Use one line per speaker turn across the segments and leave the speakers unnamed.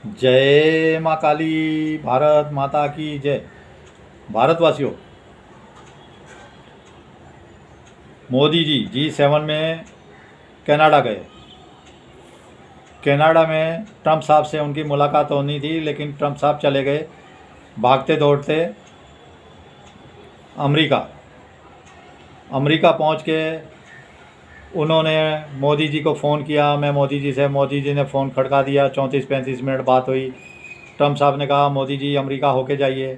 जय माँ काली। भारत माता की जय। भारतवासियों, मोदी जी G7 में कनाडा गए। कनाडा में ट्रंप साहब से उनकी मुलाकात होनी थी, लेकिन ट्रंप साहब चले गए भागते दौड़ते अमेरिका। अमेरिका पहुंच के उन्होंने मोदी जी को फ़ोन किया। मैं मोदी जी से, मोदी जी ने फ़ोन खड़का दिया। 34-35 मिनट बात हुई। ट्रंप साहब ने कहा मोदी जी अमेरिका होके जाइए।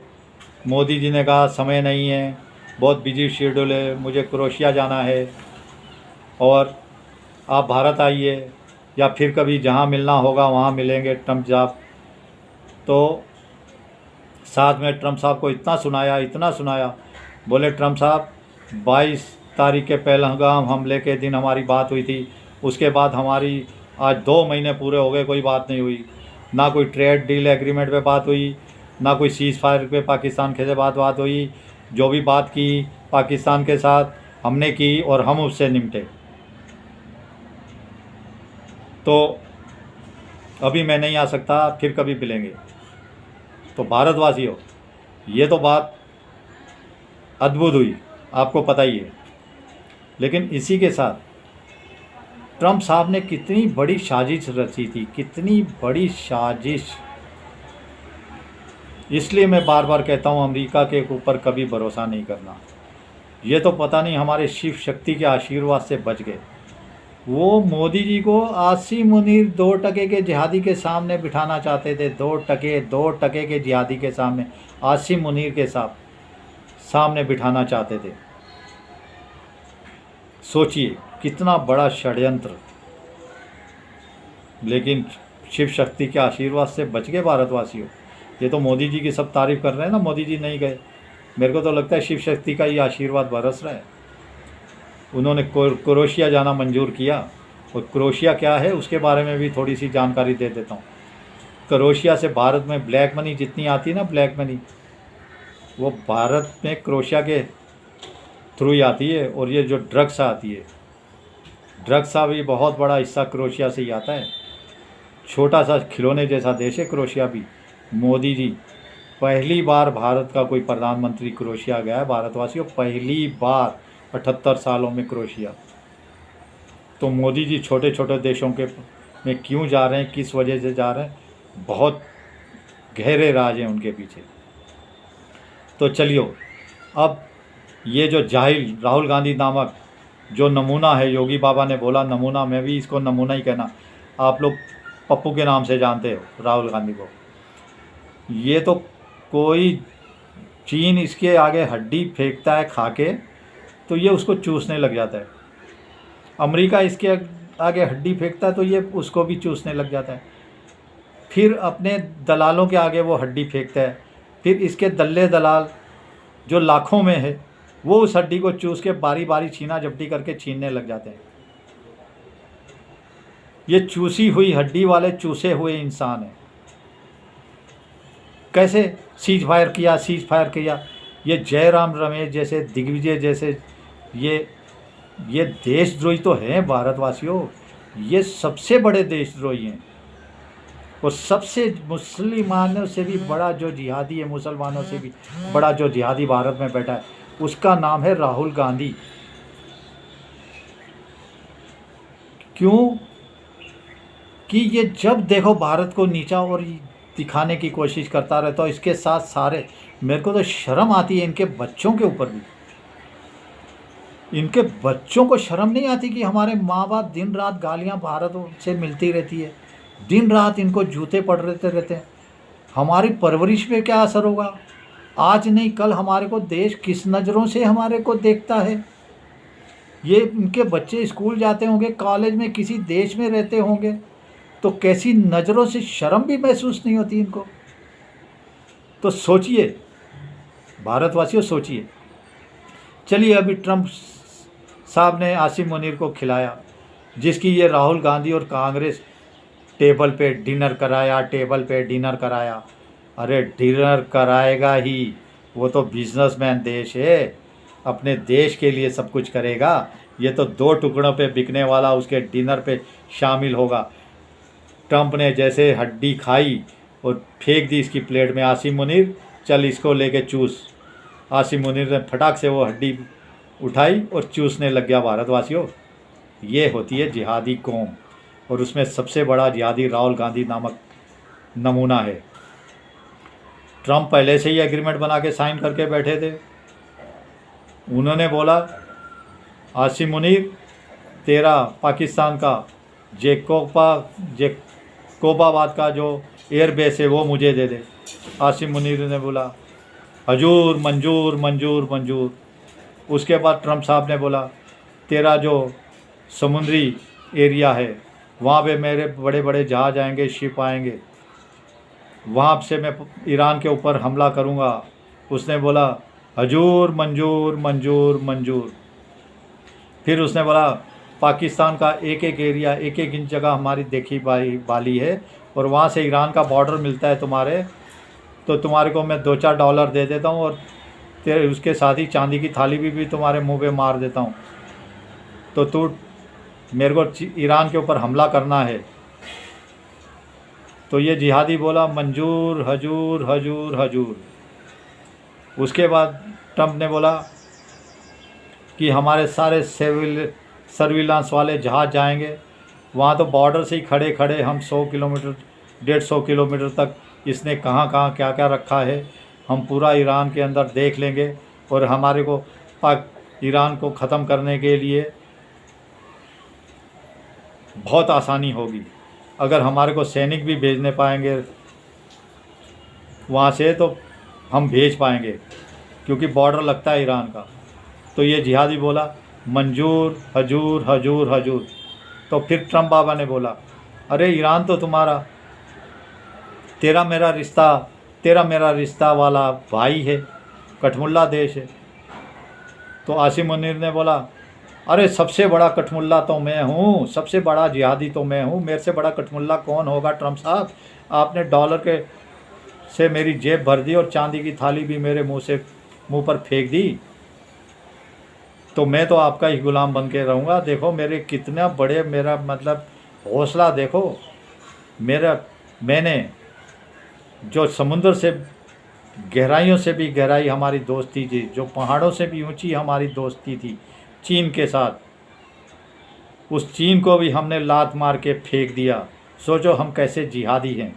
मोदी जी ने कहा समय नहीं है, बहुत बिजी शेड्यूल है, मुझे क्रोशिया जाना है और आप भारत आइए या फिर कभी जहाँ मिलना होगा वहाँ मिलेंगे ट्रंप साहब। तो साथ में ट्रंप साहब को इतना सुनाया। बोले ट्रंप साहब 22 तारीख के पहलगाम हमले के दिन हमारी बात हुई थी, उसके बाद हमारी आज 2 महीने पूरे हो गए, कोई बात नहीं हुई। ना कोई ट्रेड डील एग्रीमेंट पे बात हुई, ना कोई सीज़ फायर पे पाकिस्तान के से बात हुई। जो भी बात की पाकिस्तान के साथ हमने की और हम उससे निपटे। तो अभी मैं नहीं आ सकता, फिर कभी मिलेंगे। तो भारतवासियों, ये तो बात अद्भुत हुई, आपको पता ही है। लेकिन इसी के साथ ट्रंप साहब ने कितनी बड़ी साजिश रची थी, कितनी बड़ी साजिश। इसलिए मैं बार बार कहता हूँ अमेरिका के ऊपर कभी भरोसा नहीं करना। ये तो पता नहीं हमारे शिव शक्ति के आशीर्वाद से बच गए। वो मोदी जी को आसिम मुनीर 2% के जिहादी के सामने बिठाना चाहते थे। 2% के जिहादी के सामने, आसिम मुनीर के सामने बिठाना चाहते थे। सोचिए कितना बड़ा षड्यंत्र। लेकिन शिव शक्ति के आशीर्वाद से बच गए भारतवासियों। ये तो मोदी जी की सब तारीफ कर रहे हैं ना, मोदी जी नहीं गए। मेरे को तो लगता है शिव शक्ति का ही आशीर्वाद बरस रहा है। उन्होंने क्रोशिया जाना मंजूर किया। और क्रोशिया क्या है उसके बारे में भी थोड़ी सी जानकारी दे देता हूँ। क्रोशिया से भारत में ब्लैक मनी जितनी आती है ना, ब्लैक मनी, वो भारत में क्रोशिया के थ्रू ही आती है। और ये जो ड्रग्स आती है, ड्रग्स का भी बहुत बड़ा हिस्सा क्रोशिया से ही आता है। छोटा सा खिलौने जैसा देश है क्रोशिया भी। मोदी जी, पहली बार भारत का कोई प्रधानमंत्री क्रोशिया गया है भारतवासियों, पहली बार 78 सालों में क्रोशिया। तो मोदी जी छोटे छोटे देशों के में क्यों जा रहे हैं, किस वजह से जा रहे हैं, बहुत गहरे राज हैं उनके पीछे। तो चलिए, अब ये जो जाहिल राहुल गांधी नामक जो नमूना है, योगी बाबा ने बोला नमूना, मैं भी इसको नमूना ही कहना। आप लोग पप्पू के नाम से जानते हो राहुल गांधी को। ये तो कोई चीन इसके आगे हड्डी फेंकता है खा के, तो ये उसको चूसने लग जाता है। अमेरिका इसके आगे हड्डी फेंकता है तो ये उसको भी चूसने लग जाता है। फिर अपने दलालों के आगे वो हड्डी फेंकता है, फिर इसके दल्ले दलाल जो लाखों में है वो उस हड्डी को चूस के बारी बारी छीना झपटी करके छीनने लग जाते हैं। ये चूसी हुई हड्डी वाले चूसे हुए इंसान हैं। कैसे सीज फायर किया। ये जयराम रमेश जैसे, दिग्विजय जैसे, ये देशद्रोही तो हैं भारतवासियों। ये सबसे बड़े देशद्रोही हैं। और सबसे मुसलमानों से भी बड़ा जो जिहादी है, मुसलमानों से भी बड़ा जो जिहादी भारत में बैठा है, उसका नाम है राहुल गांधी। क्यों कि ये जब देखो भारत को नीचा और दिखाने की कोशिश करता रहता है। इसके साथ सारे, मेरे को तो शर्म आती है इनके बच्चों के ऊपर भी। इनके बच्चों को शर्म नहीं आती कि हमारे माँ बाप दिन रात गालियाँ भारत से मिलती रहती है, दिन रात इनको जूते पड़ रहते हैं। हमारी परवरिश पे क्या असर होगा? आज नहीं कल हमारे को देश किस नज़रों से हमारे को देखता है। ये इनके बच्चे स्कूल जाते होंगे, कॉलेज में किसी देश में रहते होंगे, तो कैसी नज़रों से शर्म भी महसूस नहीं होती इनको। तो सोचिए भारतवासियों, सोचिए। चलिए, अभी ट्रंप साहब ने आसिम मुनीर को खिलाया, जिसकी ये राहुल गांधी और कांग्रेस टेबल पे डिनर कराया। अरे डिनर कराएगा ही, वो तो बिजनेसमैन देश है, अपने देश के लिए सब कुछ करेगा। ये तो 2 टुकड़ों पे बिकने वाला उसके डिनर पे शामिल होगा। ट्रंप ने जैसे हड्डी खाई और फेंक दी इसकी प्लेट में, आसिम मुनीर चल इसको लेके चूस। आसिम मुनीर ने फटाक से वो हड्डी उठाई और चूसने लग गया। भारतवासियों, ये होती है जिहादी कौम, और उसमें सबसे बड़ा जिहादी राहुल गांधी नामक नमूना है। ट्रंप पहले से ही एग्रीमेंट बना के साइन करके बैठे थे। उन्होंने बोला, आसिम मुनीर तेरा पाकिस्तान का जेकोबाबाद का जो एयरबेस है वो मुझे दे दे। आसिम मुनीर ने बोला हजूर मंजूर मंजूर मंजूर। उसके बाद ट्रंप साहब ने बोला, तेरा जो समुद्री एरिया है वहाँ पे मेरे बड़े बड़े जहाज़ आएंगे, शिप आएंगे, वहाँ से मैं ईरान के ऊपर हमला करूँगा। उसने बोला हजूर मंजूर मंजूर मंजूर। फिर उसने बोला पाकिस्तान का एक एक एरिया, एक एक इंच जगह हमारी देखी बाली है, और वहाँ से ईरान का बॉर्डर मिलता है तुम्हारे, तो तुम्हारे को मैं $2-4 दे देता हूँ, और तेरे उसके साथ ही चांदी की थाली भी तुम्हारे मुंह पे मार देता हूँ, तो तू मेरे को ईरान के ऊपर हमला करना है। तो ये जिहादी बोला मंजूर हजूर हजूर हजूर। उसके बाद ट्रंप ने बोला कि हमारे सारे सर्विलांस वाले जहाज़ जाएंगे, वहाँ तो बॉर्डर से ही खड़े खड़े हम 100 किलोमीटर 150 किलोमीटर तक इसने कहाँ कहाँ क्या क्या रखा है हम पूरा ईरान के अंदर देख लेंगे, और हमारे को ईरान को ख़त्म करने के लिए बहुत आसानी होगी। अगर हमारे को सैनिक भी भेजने पाएंगे वहाँ से तो हम भेज पाएंगे, क्योंकि बॉर्डर लगता है ईरान का। तो ये जिहादी बोला मंजूर हजूर हजूर हजूर। तो फिर ट्रंप बाबा ने बोला, अरे ईरान तो तुम्हारा तेरा मेरा रिश्ता वाला भाई है, कठमुल्ला देश है। तो आसिम मुनीर ने बोला, अरे सबसे बड़ा कठमुल्ला तो मैं हूँ, सबसे बड़ा जिहादी तो मैं हूँ, मेरे से बड़ा कठमुल्ला कौन होगा ट्रंप साहब। आपने डॉलर से मेरी जेब भर दी और चांदी की थाली भी मेरे मुंह पर फेंक दी, तो मैं तो आपका ही गुलाम बन के रहूँगा। देखो मेरे कितना बड़े, मेरा मतलब हौसला देखो। मैंने जो समुद्र से गहराइयों से भी गहराई हमारी दोस्ती थी, जो पहाड़ों से भी ऊंची हमारी दोस्ती थी चीन के साथ, उस चीन को भी हमने लात मार के फेंक दिया। सोचो हम कैसे जिहादी हैं।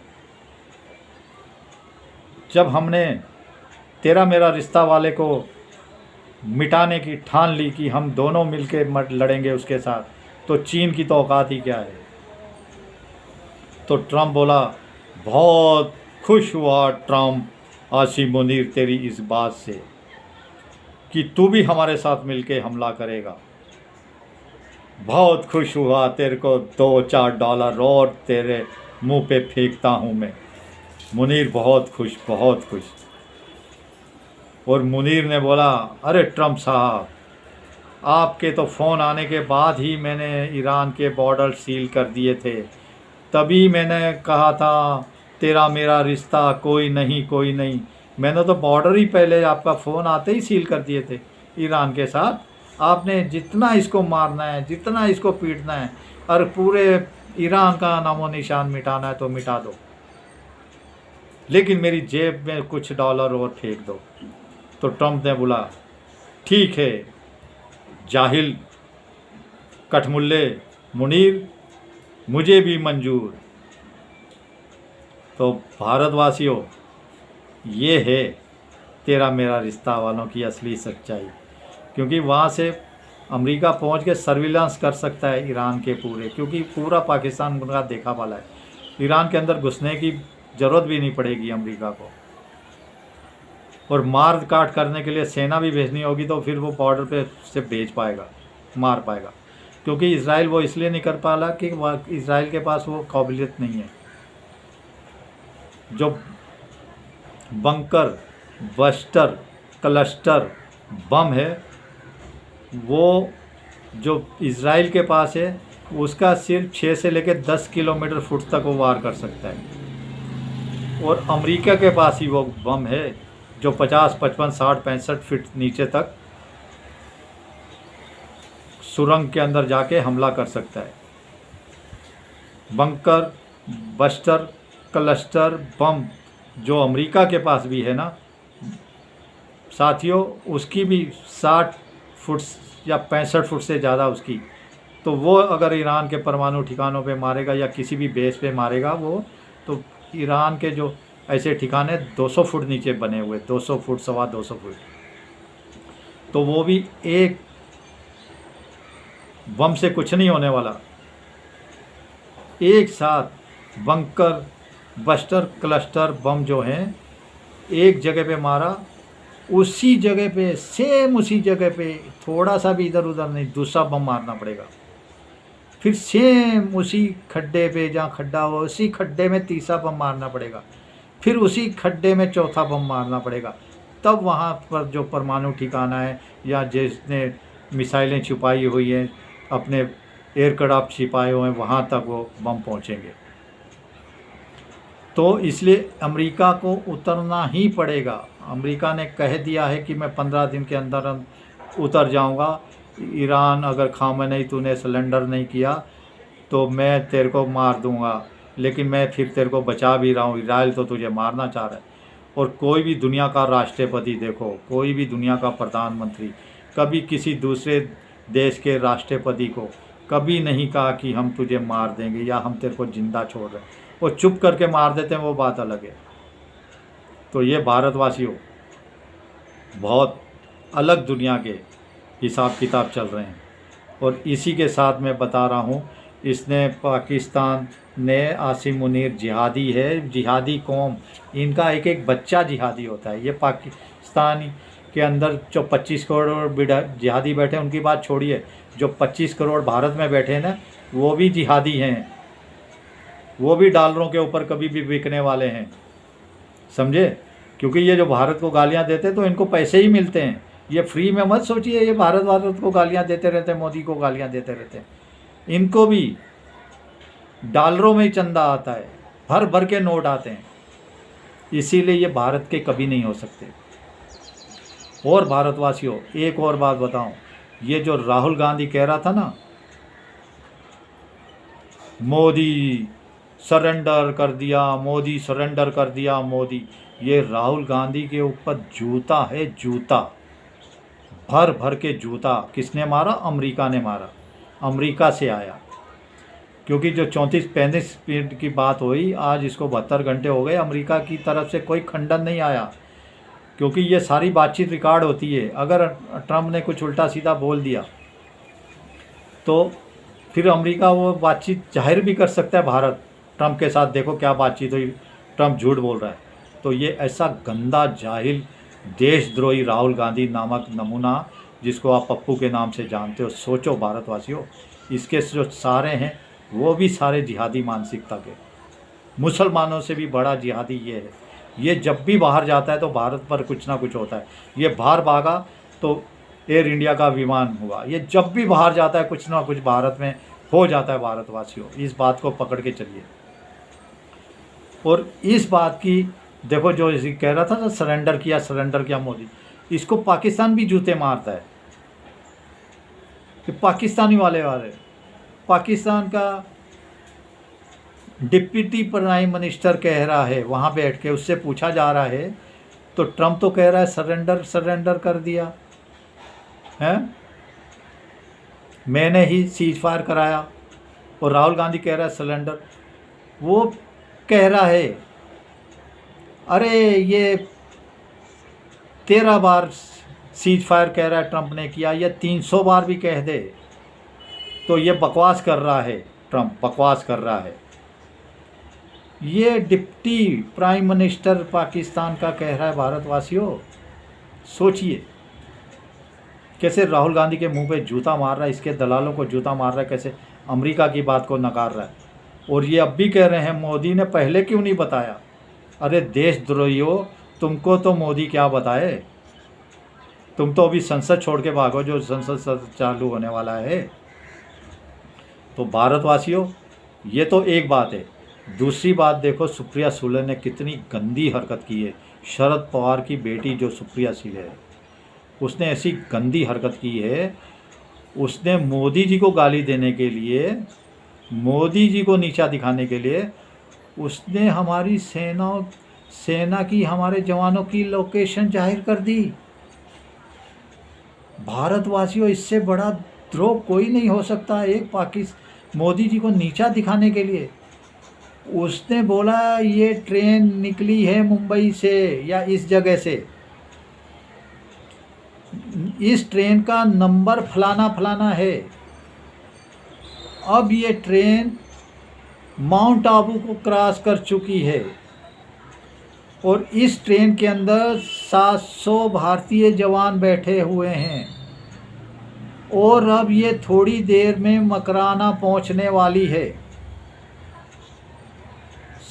जब हमने तेरा मेरा रिश्ता वाले को मिटाने की ठान ली कि हम दोनों मिलके लड़ेंगे उसके साथ, तो चीन की तो औकात ही क्या है। तो ट्रंप बोला, बहुत खुश हुआ ट्रंप आसिम मुनीर तेरी इस बात से कि तू भी हमारे साथ मिलके हमला करेगा। बहुत खुश हुआ, तेरे को $2-4 और तेरे मुंह पे फेंकता हूँ मैं। मुनीर बहुत खुश, बहुत खुश। और मुनीर ने बोला, अरे ट्रंप साहब, आपके तो फ़ोन आने के बाद ही मैंने ईरान के बॉर्डर सील कर दिए थे, तभी मैंने कहा था तेरा मेरा रिश्ता कोई नहीं कोई नहीं। मैंने तो बॉर्डर ही पहले आपका फ़ोन आते ही सील कर दिए थे ईरान के साथ। आपने जितना इसको मारना है, जितना इसको पीटना है, और पूरे ईरान का नामो निशान मिटाना है तो मिटा दो, लेकिन मेरी जेब में कुछ डॉलर और फेंक दो। तो ट्रंप ने बोला, ठीक है जाहिल कठमुल्ले मुनीर, मुझे भी मंजूर। तो भारतवासियों, ये है तेरा मेरा रिश्ता वालों की असली सच्चाई, क्योंकि वहाँ से अमेरिका पहुँच के सर्विलांस कर सकता है ईरान के पूरे, क्योंकि पूरा पाकिस्तान उनका देखा वाला है। ईरान के अंदर घुसने की ज़रूरत भी नहीं पड़ेगी अमेरिका को, और मार काट करने के लिए सेना भी भेजनी होगी तो फिर वो बॉर्डर पे से भेज पाएगा, मार पाएगा। क्योंकि इसराइल वो इसलिए नहीं कर पा रहा कि इसराइल के पास वो काबिलियत नहीं है। जो बंकर, बस्टर, क्लस्टर बम है, वो जो इसराइल के पास है उसका सिर्फ 6 से लेकर 10 किलोमीटर फुट तक वो वार कर सकता है, और अमेरिका के पास ही वो बम है जो 50, 55, 60, 65 फीट नीचे तक सुरंग के अंदर जाके हमला कर सकता है। बंकर, बस्टर क्लस्टर बम जो अमेरिका के पास भी है ना साथियों, उसकी भी 60 फुट या 65 फुट से ज़्यादा उसकी, तो वो अगर ईरान के परमाणु ठिकानों पे मारेगा या किसी भी बेस पे मारेगा वो, तो ईरान के जो ऐसे ठिकाने 200 फुट नीचे बने हुए, 200 फुट, 250 फुट, तो वो भी एक बम से कुछ नहीं होने वाला। एक साथ बंकर बस्टर क्लस्टर बम जो हैं एक जगह पे मारा, उसी जगह पे सेम उसी जगह पे थोड़ा सा भी इधर उधर नहीं, दूसरा बम मारना पड़ेगा। फिर सेम उसी खड्डे पे जहाँ खड्डा हो उसी खड्डे में तीसरा बम मारना पड़ेगा, फिर उसी खड्डे में चौथा बम मारना पड़ेगा। तब वहाँ पर जो परमाणु ठिकाना है या जिसने मिसाइलें छुपाई हुई हैं, अपने एयरक्राफ्ट छिपाए हुए हैं, वहाँ तक वो बम पहुँचेंगे। तो इसलिए अमेरिका को उतरना ही पड़ेगा। अमेरिका ने कह दिया है कि मैं 15 दिन के अंदर उतर जाऊंगा। ईरान अगर खामेनेई तूने सरेंडर नहीं किया तो मैं तेरे को मार दूंगा, लेकिन मैं फिर तेरे को बचा भी रहा हूँ। इजराइल तो तुझे मारना चाह रहा है। और कोई भी दुनिया का राष्ट्रपति देखो, कोई भी दुनिया का प्रधानमंत्री कभी किसी दूसरे देश के राष्ट्रपति को कभी नहीं कहा कि हम तुझे मार देंगे या हम तेरे को जिंदा छोड़ रहे हैं। वो चुप करके मार देते हैं, वो बात अलग है। तो ये भारतवासियों बहुत अलग दुनिया के हिसाब किताब चल रहे हैं। और इसी के साथ मैं बता रहा हूँ, इसने पाकिस्तान ने आसिम मुनीर जिहादी है, जिहादी कौम, इनका एक एक बच्चा जिहादी होता है। ये पाकिस्तान के अंदर जो 25 करोड़ जिहादी बैठे उनकी बात छोड़िए, जो 25 करोड़ भारत में बैठे हैं ना, वो भी जिहादी हैं। वो भी डॉलरों के ऊपर कभी भी बिकने वाले हैं, समझे? क्योंकि ये जो भारत को गालियां देते तो इनको पैसे ही मिलते हैं। ये फ्री में मत सोचिए ये भारत को गालियां देते रहते हैं, मोदी को गालियां देते रहते हैं। इनको भी डॉलरों में ही चंदा आता है, भर भर के नोट आते हैं। इसीलिए ये भारत के कभी नहीं हो सकते। और भारतवासियों एक और बात बताऊं, ये जो राहुल गांधी कह रहा था ना, मोदी सरेंडर कर दिया, मोदी सरेंडर कर दिया, मोदी, ये राहुल गांधी के ऊपर जूता है, जूता, भर भर के जूता। किसने मारा? अमेरिका ने मारा, अमेरिका से आया। क्योंकि जो 34-35 मिनट की बात हुई, आज इसको 72 घंटे हो गए, अमेरिका की तरफ से कोई खंडन नहीं आया। क्योंकि ये सारी बातचीत रिकॉर्ड होती है। अगर ट्रंप ने कुछ उल्टा सीधा बोल दिया तो फिर अमेरिका वो बातचीत जाहिर भी कर सकता है भारत ट्रंप के साथ, देखो क्या बातचीत हुई, ट्रंप झूठ बोल रहा है। तो ये ऐसा गंदा जाहिल देशद्रोही राहुल गांधी नामक नमूना, जिसको आप पप्पू के नाम से जानते हो, सोचो भारतवासियों, इसके जो सारे हैं वो भी सारे जिहादी मानसिकता के, मुसलमानों से भी बड़ा जिहादी ये है। ये जब भी बाहर जाता है तो भारत पर कुछ ना कुछ होता है। ये बाहर भागा तो एयर इंडिया का विमान हुआ, ये जब भी बाहर जाता है कुछ ना कुछ भारत में हो जाता है। भारतवासियों इस बात को पकड़ के चलिए। और इस बात की देखो, जो कह रहा था ना सरेंडर किया मोदी, इसको पाकिस्तान भी जूते मारता है कि पाकिस्तानी वाले पाकिस्तान का डिप्टी प्राइम मिनिस्टर कह रहा है, वहाँ बैठ के उससे पूछा जा रहा है, तो ट्रंप तो कह रहा है सरेंडर कर दिया है, मैंने ही सीज फायर कराया। और राहुल गांधी कह रहा है सरेंडर। वो कह रहा है अरे ये 13 बार सीज फायर कह रहा है ट्रंप ने किया, या 300 बार भी कह दे तो ये बकवास कर रहा है, ट्रंप बकवास कर रहा है। ये डिप्टी प्राइम मिनिस्टर पाकिस्तान का कह रहा है। भारतवासियों सोचिए कैसे राहुल गांधी के मुंह पे जूता मार रहा है, इसके दलालों को जूता मार रहा है, कैसे अमेरिका की बात को नकार रहा है। और ये अब भी कह रहे हैं मोदी ने पहले क्यों नहीं बताया। अरे देशद्रोहियों, तुमको तो मोदी क्या बताए, तुम तो अभी संसद छोड़ के भागो, जो संसद चालू होने वाला है। तो भारतवासियों ये तो एक बात है। दूसरी बात देखो, सुप्रिया सुले ने कितनी गंदी हरकत की है। शरद पवार की बेटी जो सुप्रिया सुले है, उसने ऐसी गंदी हरकत की है, उसने मोदी जी को गाली देने के लिए, मोदी जी को नीचा दिखाने के लिए उसने हमारी सेना की, हमारे जवानों की लोकेशन जाहिर कर दी। भारतवासियों, इससे बड़ा द्रोह कोई नहीं हो सकता। एक मोदी जी को नीचा दिखाने के लिए उसने बोला ये ट्रेन निकली है मुंबई से या इस जगह से, इस ट्रेन का नंबर फलाना फलाना है। अब ये ट्रेन माउंट आबू को क्रॉस कर चुकी है और इस ट्रेन के अंदर 700 भारतीय जवान बैठे हुए हैं और अब ये थोड़ी देर में मकराना पहुंचने वाली है।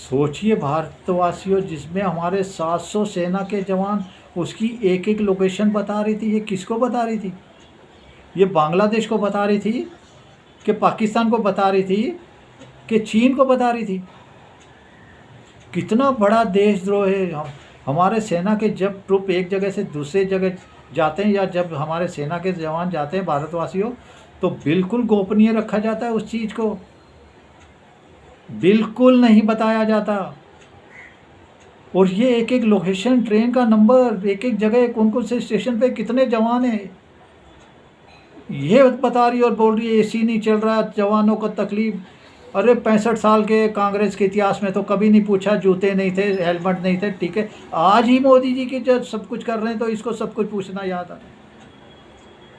सोचिए भारतवासियों, जिसमें हमारे 700 सेना के जवान, उसकी एक एक लोकेशन बता रही थी। ये किसको बता रही थी? ये बांग्लादेश को बता रही थी कि पाकिस्तान को बता रही थी कि चीन को बता रही थी? कितना बड़ा देशद्रोह है। हमारे सेना के जब ट्रुप एक जगह से दूसरे जगह जाते हैं या जब हमारे सेना के जवान जाते हैं भारतवासियों, तो बिल्कुल गोपनीय रखा जाता है। उस चीज़ को बिल्कुल नहीं बताया जाता। और ये एक एक लोकेशन, ट्रेन का नंबर, एक एक जगह कौन कौन से स्टेशन पे कितने जवान हैं, ये बता रही और बोल रही है एसी नहीं चल रहा, जवानों को तकलीफ। अरे 65 साल के कांग्रेस के इतिहास में तो कभी नहीं पूछा, जूते नहीं थे, हेलमेट नहीं थे, ठीक है। आज ही मोदी जी की जब सब कुछ कर रहे हैं तो इसको सब कुछ पूछना याद आ।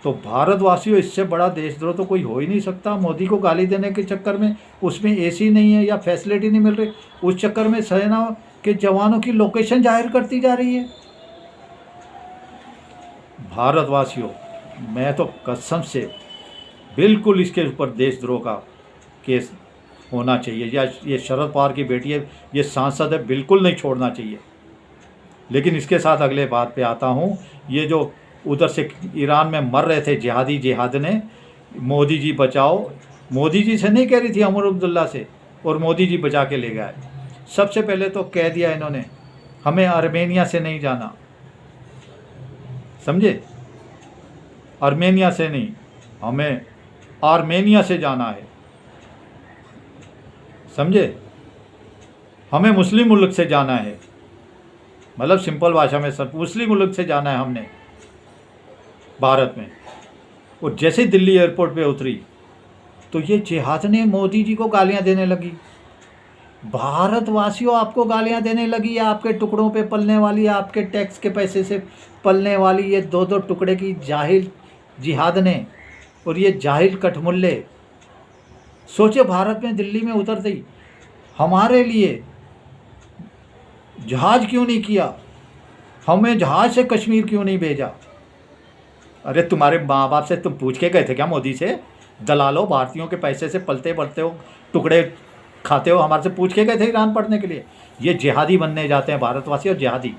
तो भारतवासियों, इससे बड़ा देशद्रोह तो कोई हो ही नहीं सकता। मोदी को गाली देने के चक्कर में उसमें एसी नहीं है या फैसिलिटी नहीं मिल रही, उस चक्कर में सेना के जवानों की लोकेशन जाहिर करती जा रही है। भारतवासियों, मैं तो कसम से बिल्कुल इसके ऊपर देशद्रोह का केस होना चाहिए। या ये शरद पवार की बेटी है, ये सांसद है, बिल्कुल नहीं छोड़ना चाहिए। लेकिन इसके साथ अगले बात पे आता हूँ। ये जो उधर से ईरान में मर रहे थे जिहाद ने, मोदी जी बचाओ, मोदी जी से नहीं कह रही थी, उमर अब्दुल्ला से, और मोदी जी बचा के ले गए। सबसे पहले तो कह दिया इन्होंने, हमें आर्मेनिया से नहीं जाना, समझे? आर्मेनिया से नहीं, हमें आर्मेनिया से जाना है, समझे? हमें मुस्लिम मुल्क से जाना है, मतलब सिंपल भाषा में सब मुस्लिम मुल्क से जाना है हमने भारत में। और जैसे दिल्ली एयरपोर्ट पे उतरी तो ये जिहाद ने मोदी जी को गालियां देने लगी। भारतवासियों, आपको गालियां देने लगी, आपके टुकड़ों पे पलने वाली, आपके टैक्स के पैसे से पलने वाली ये दो दो टुकड़े की जाहिल जिहाद ने और ये जाहिल कठमुल्ले। सोचे भारत में दिल्ली में उतरते ही हमारे लिए जहाज क्यों नहीं किया, हमें जहाज से कश्मीर क्यों नहीं भेजा। अरे तुम्हारे माँ बाप से तुम पूछ के गए थे क्या मोदी से? दलालो, भारतीयों के पैसे से पलते बढ़ते हो, टुकड़े खाते हो, हमारे से पूछ के गए थे ईरान पढ़ने के लिए? ये जिहादी बनने जाते हैं भारतवासी और जिहादी।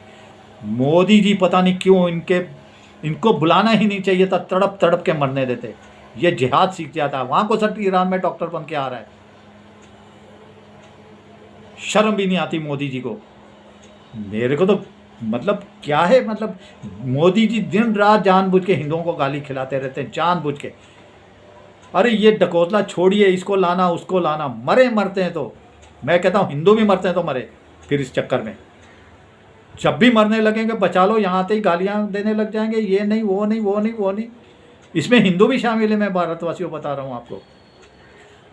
मोदी जी पता नहीं क्यों इनको बुलाना ही नहीं चाहिए था, तड़प तड़प के मरने देते। ये जिहाद सीख जाता है, वहाँ को सब ईरान में डॉक्टर बन के आ रहा है। शर्म भी नहीं आती मोदी जी को। मेरे को तो मतलब क्या है, मतलब मोदी जी दिन रात जानबूझ के हिंदुओं को गाली खिलाते रहते हैं, जानबूझ के। अरे ये डकोतला छोड़िए, इसको लाना उसको लाना, मरे मरते हैं तो मैं कहता हूँ हिंदू भी मरते हैं तो मरे। फिर इस चक्कर में जब भी मरने लगेंगे बचा लो, यहाँ आते ही गालियाँ देने लग जाएंगे, ये नहीं वो नहीं वो नहीं वो नहीं। इसमें हिंदू भी शामिल है, मैं भारतवासियों बता रहा हूँ आपको।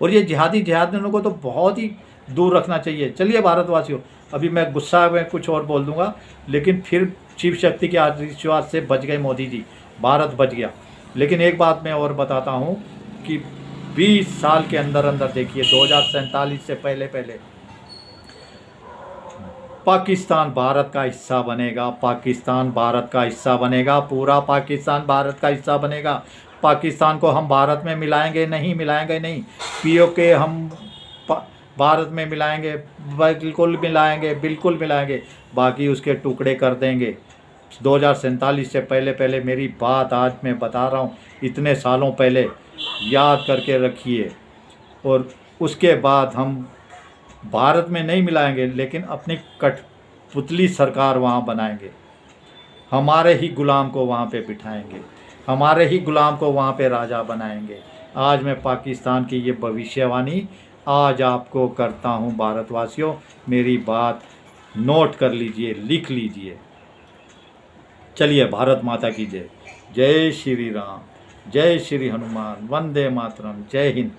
और ये जिहादियों को तो बहुत ही दूर रखना चाहिए। चलिए भारतवासियों, अभी मैं गुस्सा में कुछ और बोल दूंगा, लेकिन फिर शिव शक्ति के आशीर्वाद से बच गए मोदी जी, भारत बच गया। लेकिन एक बात मैं और बताता हूँ कि 20 साल के अंदर अंदर देखिए, 2047 से पहले पहले पाकिस्तान भारत का हिस्सा बनेगा, पाकिस्तान भारत का हिस्सा बनेगा, पूरा पाकिस्तान भारत का हिस्सा बनेगा। पाकिस्तान को हम भारत में मिलाएंगे नहीं, मिलाएंगे नहीं। पीओके हम भारत में मिलाएंगे, बिल्कुल मिलाएंगे, बिल्कुल मिलाएंगे, बाकी उसके टुकड़े कर देंगे। 2047 से पहले पहले मेरी बात आज मैं बता रहा हूँ, इतने सालों पहले याद करके रखिए। और उसके बाद हम भारत में नहीं मिलाएंगे, लेकिन अपनी कठपुतली सरकार वहाँ बनाएंगे, हमारे ही गुलाम को वहाँ पे बिठाएंगे, हमारे ही गुलाम को वहाँ पे राजा बनाएंगे। आज मैं पाकिस्तान की ये भविष्यवाणी आज आपको करता हूँ भारतवासियों, मेरी बात नोट कर लीजिए, लिख लीजिए। चलिए, भारत माता की जय। जय श्री राम, जय श्री हनुमान, वंदे मातरम, जय हिंद।